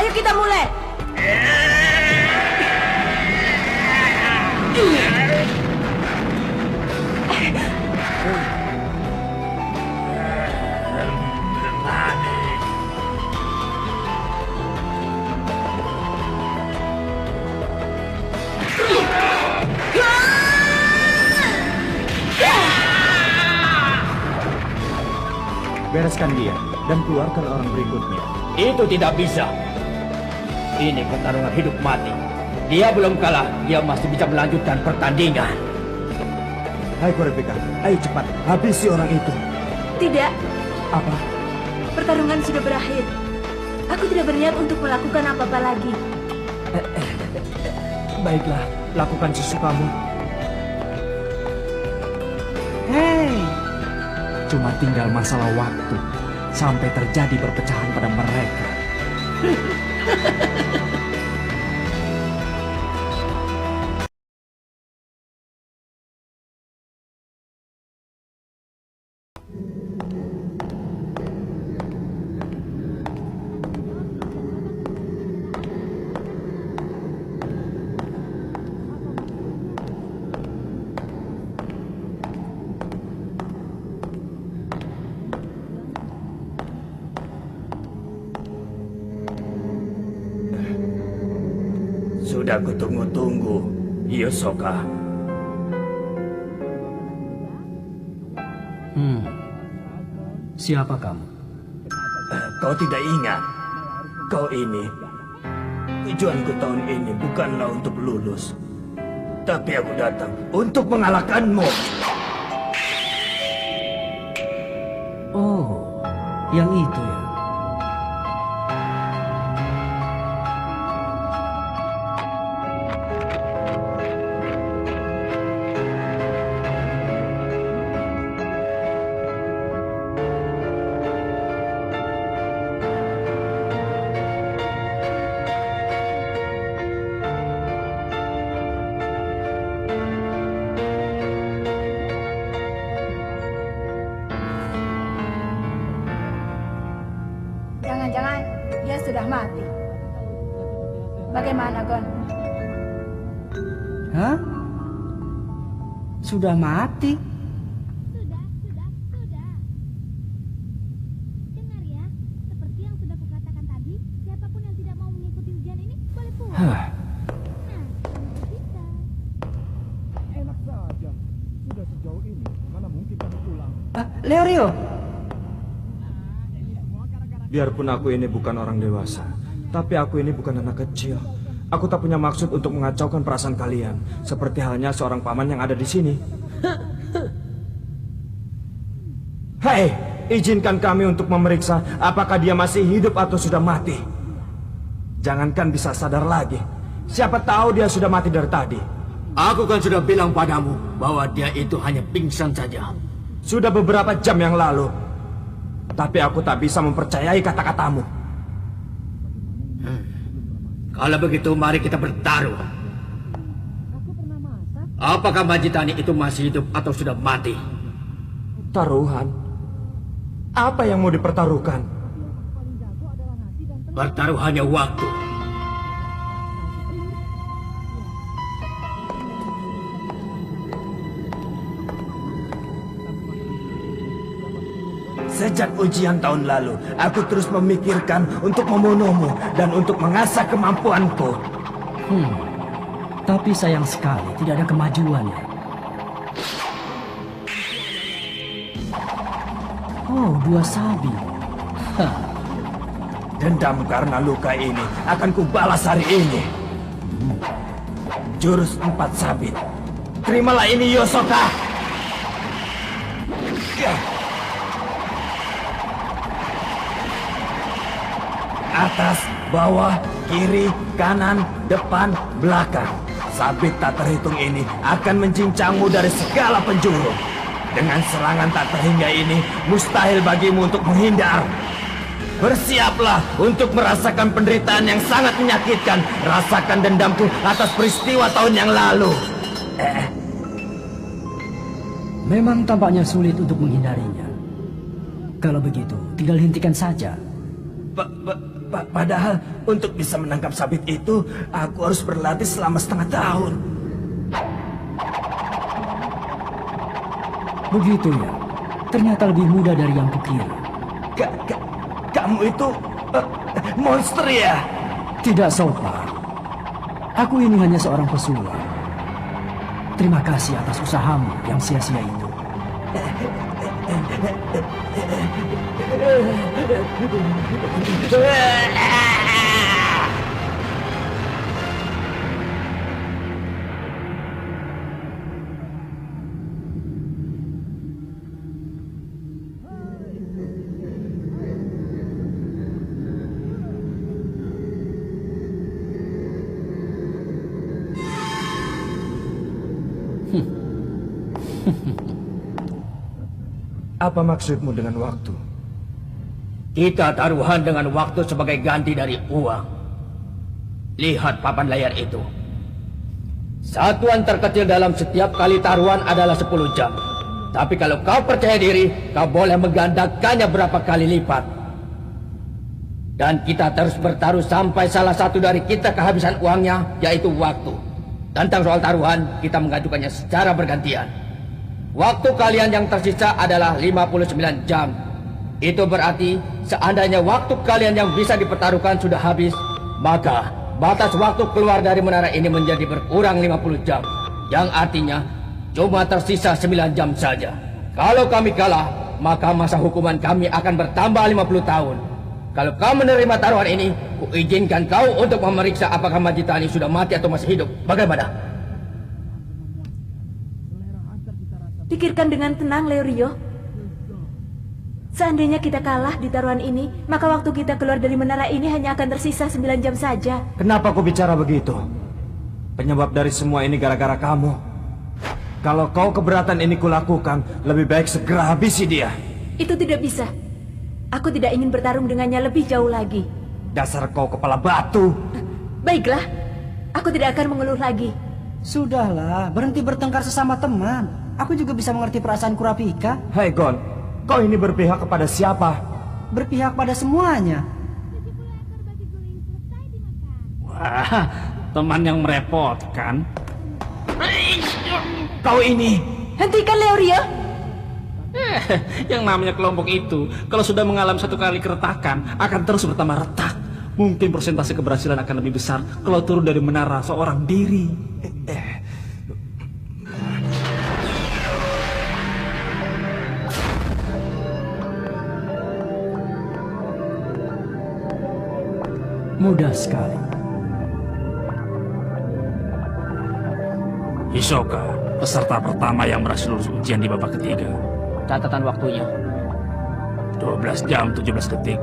Ayo kita mulai. Bereskan dia dan keluarkan orang berikutnya. Itu tidak bisa. Ini pertarungan hidup mati. Dia belum kalah, dia masih bisa melanjutkan pertandingan. Hai Kurapika, ayo cepat, habisi orang itu. Tidak, Apa? pertarungan sudah berakhir. Aku tidak berniat untuk melakukan apa-apa lagi. Baiklah, lakukan sesukamu. Hei, Cuma tinggal masalah waktu sampai terjadi perpecahan pada mereka. Sudah kutunggu-tunggu, Yosoka. siapa kamu? Kau tidak ingat? Kau ini, tujuanku tahun ini bukanlah untuk lulus. Tapi aku datang untuk mengalahkanmu. Oh, yang itu ya. Jangan-jangan dia sudah mati. Bagaimana, Gon? Hah? Sudah mati? Sudah. Dengar ya, seperti yang sudah kukatakan tadi, siapapun yang tidak mau mengikuti ujian ini boleh pulang. Hah. Bisa. Enak saja. Sudah sejauh ini, mana mungkin kami pulang? Leorio, Biarpun aku ini bukan orang dewasa, tapi aku ini bukan anak kecil. Aku tak punya maksud untuk mengacaukan perasaan kalian, seperti halnya seorang paman yang ada di sini. Hei, izinkan kami untuk memeriksa apakah dia masih hidup atau sudah mati. Jangankan bisa sadar lagi. Siapa tahu dia sudah mati dari tadi. Aku kan sudah bilang padamu bahwa dia itu hanya pingsan saja. Sudah beberapa jam yang lalu. Tapi aku tak bisa mempercayai kata-katamu. Kalau begitu mari kita bertaruh. Apakah Majitani itu masih hidup atau sudah mati? Taruhan? Apa yang mau dipertaruhkan? Pertaruhannya waktu. Sejak ujian tahun lalu, aku terus memikirkan untuk membunuhmu dan untuk mengasah kemampuanku. tapi sayang sekali tidak ada kemajuannya. Oh, 2 sabi. Hah. Dendam karena luka ini akan kubalas hari ini. Jurus 4 sabit. Terimalah ini, Yosoka. Atas, bawah, kiri, kanan, depan, belakang. Sabit tak terhitung ini akan mencincangmu dari segala penjuru. Dengan serangan tak terhingga ini, mustahil bagimu untuk menghindar. Bersiaplah untuk merasakan penderitaan yang sangat menyakitkan. Rasakan dendamku atas peristiwa tahun yang lalu. Memang tampaknya sulit untuk menghindarinya. Kalau begitu, tinggal hentikan saja. Padahal untuk bisa menangkap sabit itu, aku harus berlatih selama setengah tahun. Begitu ya. Ternyata lebih mudah dari yang kukira. Kamu itu monster ya? Tidak sopan. Aku ini hanya seorang pesulap. Terima kasih atas usahamu yang sia-sia itu. Apa maksudmu dengan waktu? Kita taruhan dengan waktu sebagai ganti dari uang. Lihat papan layar itu. Satuan terkecil dalam setiap kali taruhan adalah 10 jam. Tapi kalau kau percaya diri, kau boleh menggandakannya berapa kali lipat. Dan kita terus bertaruh sampai salah satu dari kita kehabisan uangnya, yaitu waktu. Tentang soal taruhan, kita mengajukannya secara bergantian. Waktu kalian yang tersisa adalah 59 jam. Itu berarti seandainya waktu kalian yang bisa dipertaruhkan sudah habis, maka batas waktu keluar dari menara ini menjadi berkurang 50 jam. Yang artinya cuma tersisa 9 jam saja. Kalau kami kalah, maka masa hukuman kami akan bertambah 50 tahun. Kalau kau menerima taruhan ini, kuizinkan kau untuk memeriksa apakah Majitani sudah mati atau masih hidup. Bagaimana? Pikirkan dengan tenang, Leorio. Seandainya kita kalah di taruhan ini, maka waktu kita keluar dari menara ini hanya akan tersisa 9 jam saja. Kenapa kau bicara begitu? Penyebab dari semua ini gara-gara kamu. Kalau kau keberatan ini kulakukan, lebih baik segera habisi dia. Itu tidak bisa. Aku tidak ingin bertarung dengannya lebih jauh lagi. Dasar kau kepala batu. Baiklah, aku tidak akan mengeluh lagi. Sudahlah, berhenti bertengkar sesama teman. Aku juga bisa mengerti perasaan Kurapika. Hei Gon, kau ini berpihak kepada siapa? Berpihak pada semuanya. 70 ekor babi guling selesai dimakan. Wah, teman yang merepotkan. Kau ini... Hentikan, Leorio. Yang namanya kelompok itu, kalau sudah mengalami satu kali keretakan, akan terus bertambah retak. Mungkin persentase keberhasilan akan lebih besar kalau turun dari menara seorang diri. Mudah sekali. Hisoka, peserta pertama yang berhasil lulus ujian di babak ketiga. Catatan waktunya. 12 jam 17 detik.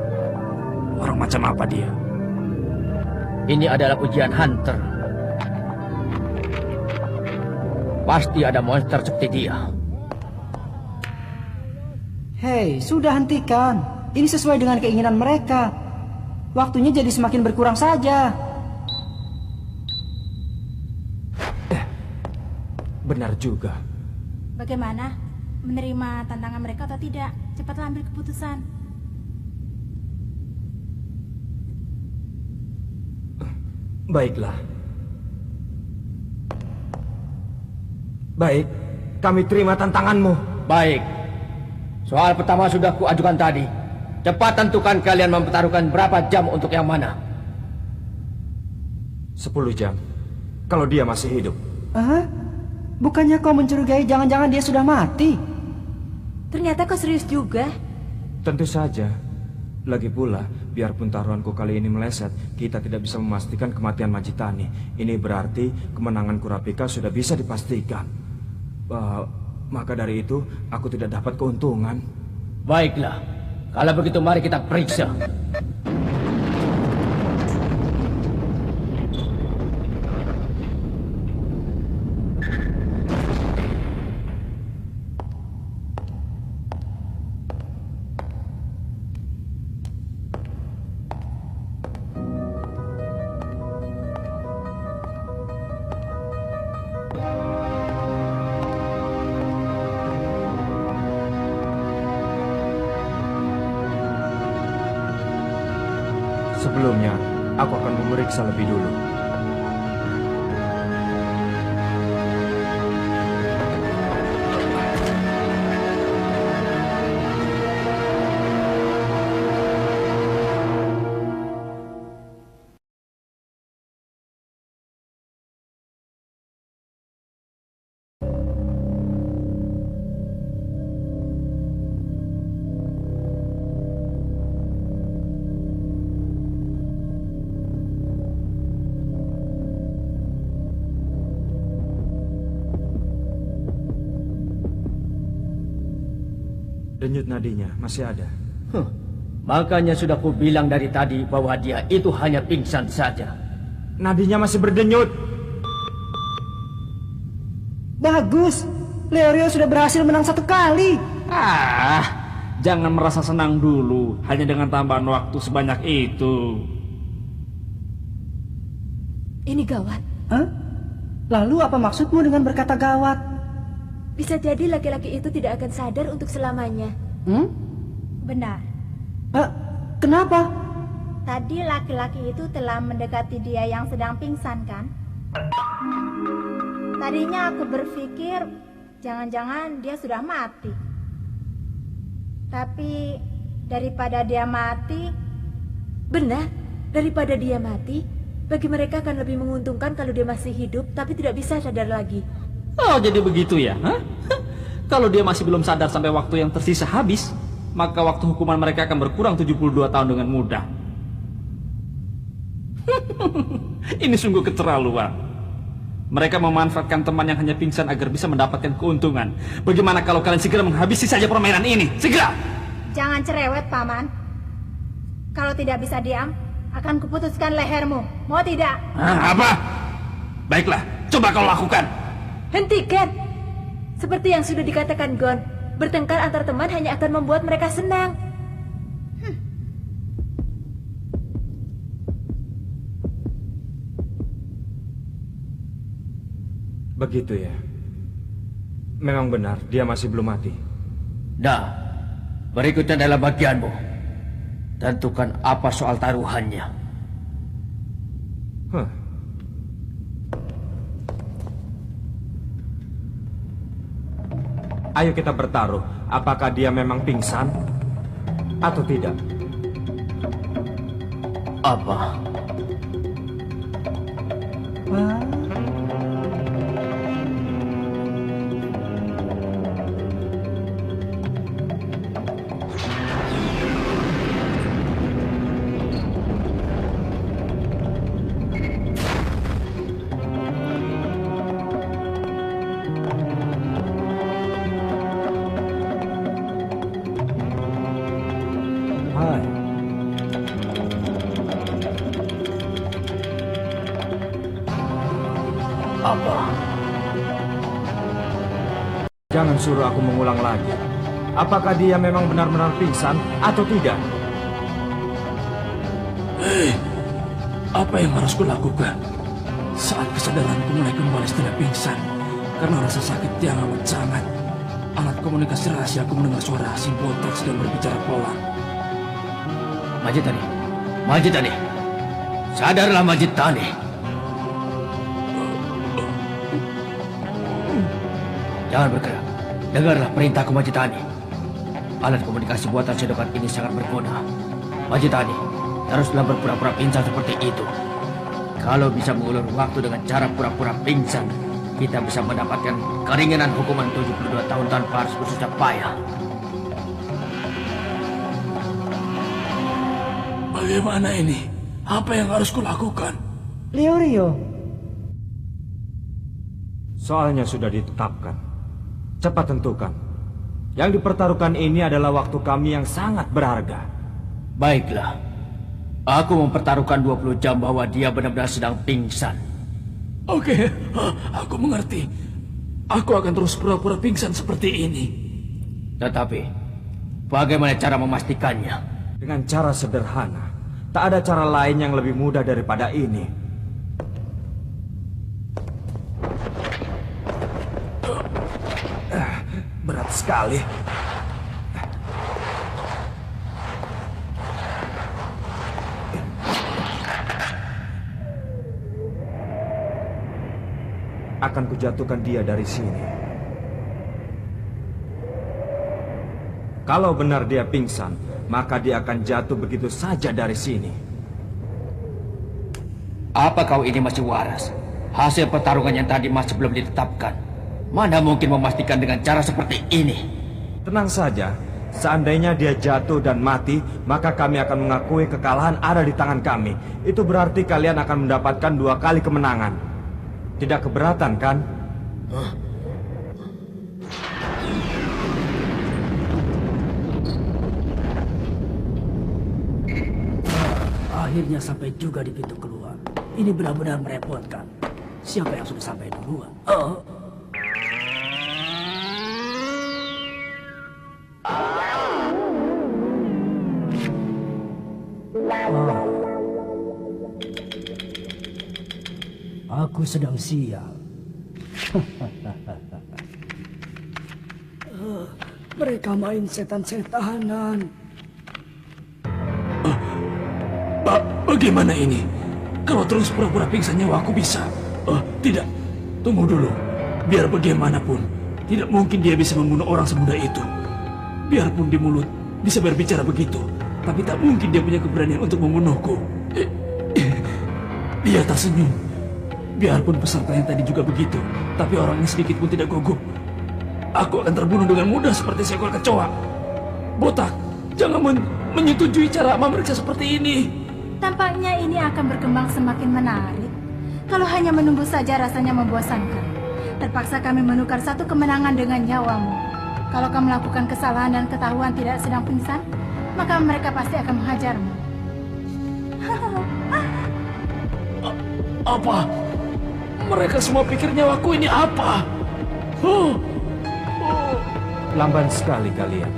Orang macam apa dia? Ini adalah ujian hunter. Pasti ada monster seperti dia. Hei, sudah hentikan. Ini sesuai dengan keinginan mereka. Waktunya jadi semakin berkurang saja. Benar juga. Bagaimana? Menerima tantangan mereka atau tidak? Cepatlah ambil keputusan. Baiklah. Baik, kami terima tantanganmu. Baik. Soal pertama sudah kuajukan tadi. Cepat tentukan kalian mempertaruhkan berapa jam untuk yang mana. 10 jam. Kalau dia masih hidup. Hah? Bukannya kau mencurigai jangan-jangan dia sudah mati? Ternyata kau serius juga. Tentu saja. Lagi pula, biarpun taruhanku kali ini meleset, kita tidak bisa memastikan kematian Majitani. Ini berarti kemenangan Kurapika sudah bisa dipastikan. Maka dari itu, aku tidak dapat keuntungan. Baiklah. Kalau begitu mari kita periksa. Sebelumnya, aku akan memeriksa lebih dulu. Denyut nadinya masih ada. Makanya sudah ku bilang dari tadi bahwa dia itu hanya pingsan saja. Nadinya masih berdenyut. Bagus, Leorio sudah berhasil menang 1 kali. Jangan merasa senang dulu hanya dengan tambahan waktu sebanyak itu. Ini gawat. Hah? Lalu apa maksudmu dengan berkata gawat? Bisa jadi laki-laki itu tidak akan sadar untuk selamanya. Benar. Kenapa? Tadi laki-laki itu telah mendekati dia yang sedang pingsan, kan? Tadinya aku berpikir jangan-jangan dia sudah mati. Tapi daripada dia mati... Benar, daripada dia mati, bagi mereka akan lebih menguntungkan kalau dia masih hidup tapi tidak bisa sadar lagi. Oh, jadi begitu ya? Kalau dia masih belum sadar sampai waktu yang tersisa habis, maka waktu hukuman mereka akan berkurang 72 tahun dengan mudah. Ini sungguh keterlaluan. Mereka memanfaatkan teman yang hanya pingsan agar bisa mendapatkan keuntungan. Bagaimana kalau kalian segera menghabisi saja permainan ini? Segera! Jangan cerewet, Paman. Kalau tidak bisa diam, akan kuputuskan lehermu. Mau tidak? Apa? Baiklah, coba kau lakukan. Hentikan! Seperti yang sudah dikatakan Gon, bertengkar antar teman hanya akan membuat mereka senang. Begitu ya. Memang benar, dia masih belum mati. Nah, berikutnya adalah bagianmu. Tentukan apa soal taruhannya. Ayo kita bertaruh, apakah dia memang pingsan atau tidak? Apa? Apa? Jangan suruh aku mengulang lagi. Apakah dia memang benar-benar pingsan atau tidak? Apa yang harus kulakukan? Saat kesadaranku mulai kembali setelah pingsan, karena rasa sakit yang amat sangat, alat komunikasi rahasia aku mendengar suara si botak sedang berbicara pelan. Majitani, Majitani, sadarlah Majitani. Jangan bergerak. Dengarlah perintahku, Majitani. Alat komunikasi buatan sedekat ini sangat berguna. Majitani, teruslah berpura-pura pingsan seperti itu. Kalau bisa mengulur waktu dengan cara pura-pura pingsan, kita bisa mendapatkan keringanan hukuman 72 tahun tanpa harus bersusah payah. Bagaimana ini? Apa yang harus kulakukan? Leorio. Soalnya sudah ditetapkan. Cepat tentukan. Yang dipertaruhkan ini adalah waktu kami yang sangat berharga. Baiklah. Aku mempertaruhkan 20 jam bahwa dia benar-benar sedang pingsan. Oke, aku mengerti. Aku akan terus pura-pura pingsan seperti ini. Tetapi, bagaimana cara memastikannya? Dengan cara sederhana. Tak ada cara lain yang lebih mudah daripada ini. Berat sekali. akan kujatuhkan dia dari sini. Kalau benar dia pingsan, maka dia akan jatuh begitu saja dari sini. Apa kau ini masih waras? Hasil pertarungan yang tadi masih belum ditetapkan. Mana mungkin memastikan dengan cara seperti ini? Tenang saja, seandainya dia jatuh dan mati, maka kami akan mengakui kekalahan ada di tangan kami. Itu berarti kalian akan mendapatkan 2 kali kemenangan. Tidak keberatan, kan? Akhirnya sampai juga di pintu keluar. Ini benar-benar merepotkan. Siapa yang sudah sampai duluan? Aku sedang sial. Mereka main setan-setanan. Bagaimana ini? Kalau terus pura-pura pingsan nyawaku bisa. Tidak. Tunggu dulu. Biar bagaimanapun, tidak mungkin dia bisa membunuh orang semudah itu. Biarpun di mulut bisa berbicara begitu, tapi tak mungkin dia punya keberanian untuk membunuhku. Dia tersenyum. Biarpun peserta yang tadi juga begitu, tapi orangnya sedikit pun tidak gugup. Aku akan terbunuh dengan mudah seperti seekor kecoa. Botak, jangan menyetujui cara memeriksa seperti ini. Tampaknya ini akan berkembang semakin menarik. Kalau hanya menunggu saja rasanya membosankan. Terpaksa kami menukar 1 kemenangan dengan nyawamu. Kalau kamu melakukan kesalahan dan ketahuan tidak sedang pingsan, maka mereka pasti akan menghajarmu. Apa? Mereka semua pikir nyawaku ini apa? Lamban sekali kalian.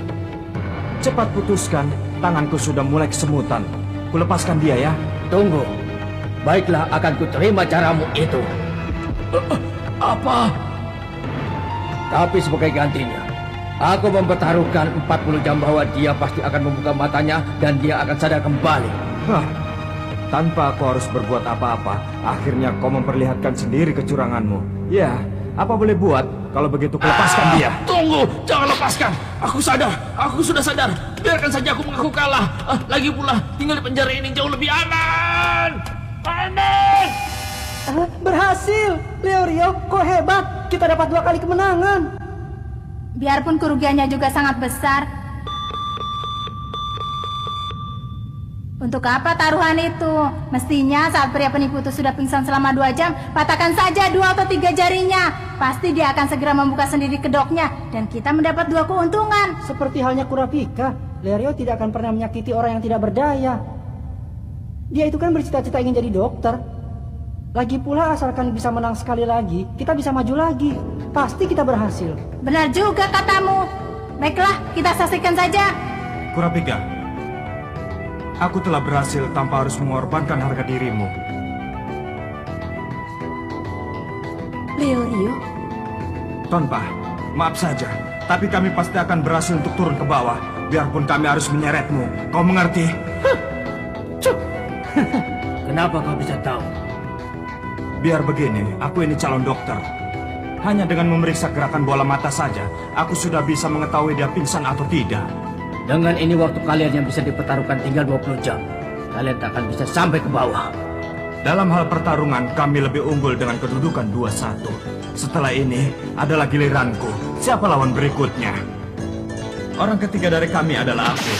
Cepat putuskan, tanganku sudah mulai kesemutan. Kulepaskan dia ya. Tunggu. Baiklah, akan kuterima caramu itu. Apa? Tapi sebagai gantinya, aku mempertaruhkan 40 jam bahwa dia pasti akan membuka matanya dan dia akan sadar kembali. Tanpa aku harus berbuat apa-apa, akhirnya kau memperlihatkan sendiri kecuranganmu. Ya, apa boleh buat kalau begitu kulepaskan dia. Tunggu, jangan lepaskan. Aku sudah sadar. Biarkan saja aku mengaku kalah. Lagi pula, tinggal di penjara ini jauh lebih aman. Aman! Berhasil! Leorio, kok hebat? Kita dapat 2 kali kemenangan. Biarpun kerugiannya juga sangat besar. Untuk apa taruhan itu? Mestinya saat pria penipu itu sudah pingsan selama 2 jam, patahkan saja 2 atau 3 jarinya. Pasti dia akan segera membuka sendiri kedoknya, dan kita mendapat 2 keuntungan. Seperti halnya Kurapika, Leorio tidak akan pernah menyakiti orang yang tidak berdaya. Dia itu kan bercita-cita ingin jadi dokter. Lagi pula asalkan bisa menang sekali lagi, kita bisa maju lagi. Pasti kita berhasil. Benar juga katamu. Baiklah, kita saksikan saja. Kurapika, aku telah berhasil tanpa harus mengorbankan harga dirimu. Leorio, Tonpa, maaf saja, tapi kami pasti akan berhasil untuk turun ke bawah. Biarpun kami harus menyeretmu. Kau mengerti? Kenapa kau bisa tahu? Biar begini, aku ini calon dokter. Hanya dengan memeriksa gerakan bola mata saja, aku sudah bisa mengetahui dia pingsan atau tidak. Dengan ini waktu kalian yang bisa dipertaruhkan tinggal 20 jam. Kalian tak akan bisa sampai ke bawah. Dalam hal pertarungan, kami lebih unggul dengan kedudukan 2-1. Setelah ini, adalah giliranku. Siapa lawan berikutnya? Orang ketiga dari kami adalah aku.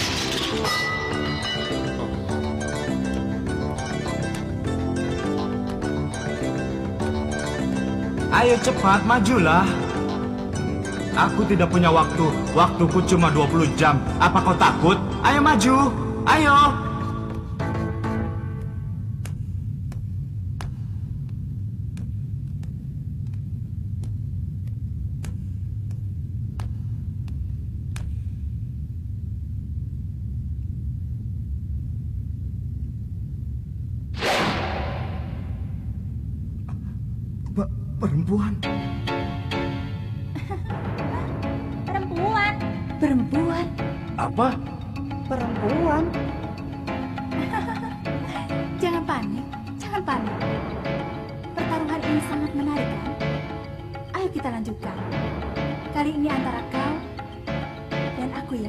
Ayo cepat, majulah. Aku tidak punya waktu. Waktuku cuma 20 jam. Apa kau takut? Ayo maju. Ayo. Perempuan. Perempuan. Apa? Perempuan? Jangan panik. Pertarungan ini sangat menarik, kan? kita lanjutkan. Kali ini antara kau dan aku ya.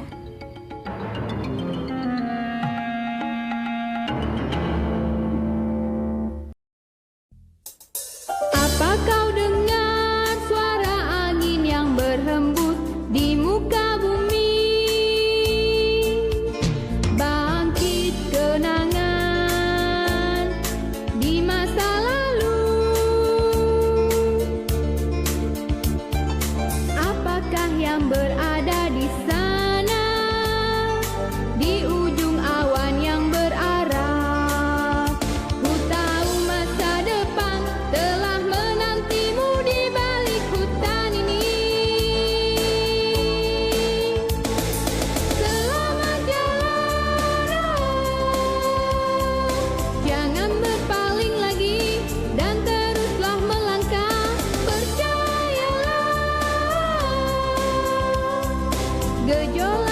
Apa kau dengar suara angin yang berhembus di muka bumi? Bangkit kenangan di masa lalu. Apakah yang berada di sana, di ujung awan yang berarah? Ku tahu masa depan telah menantimu di balik hutan ini. Selamat jalan, jangan berpaling lagi dan teruslah melangkah. Percayalah, gejolak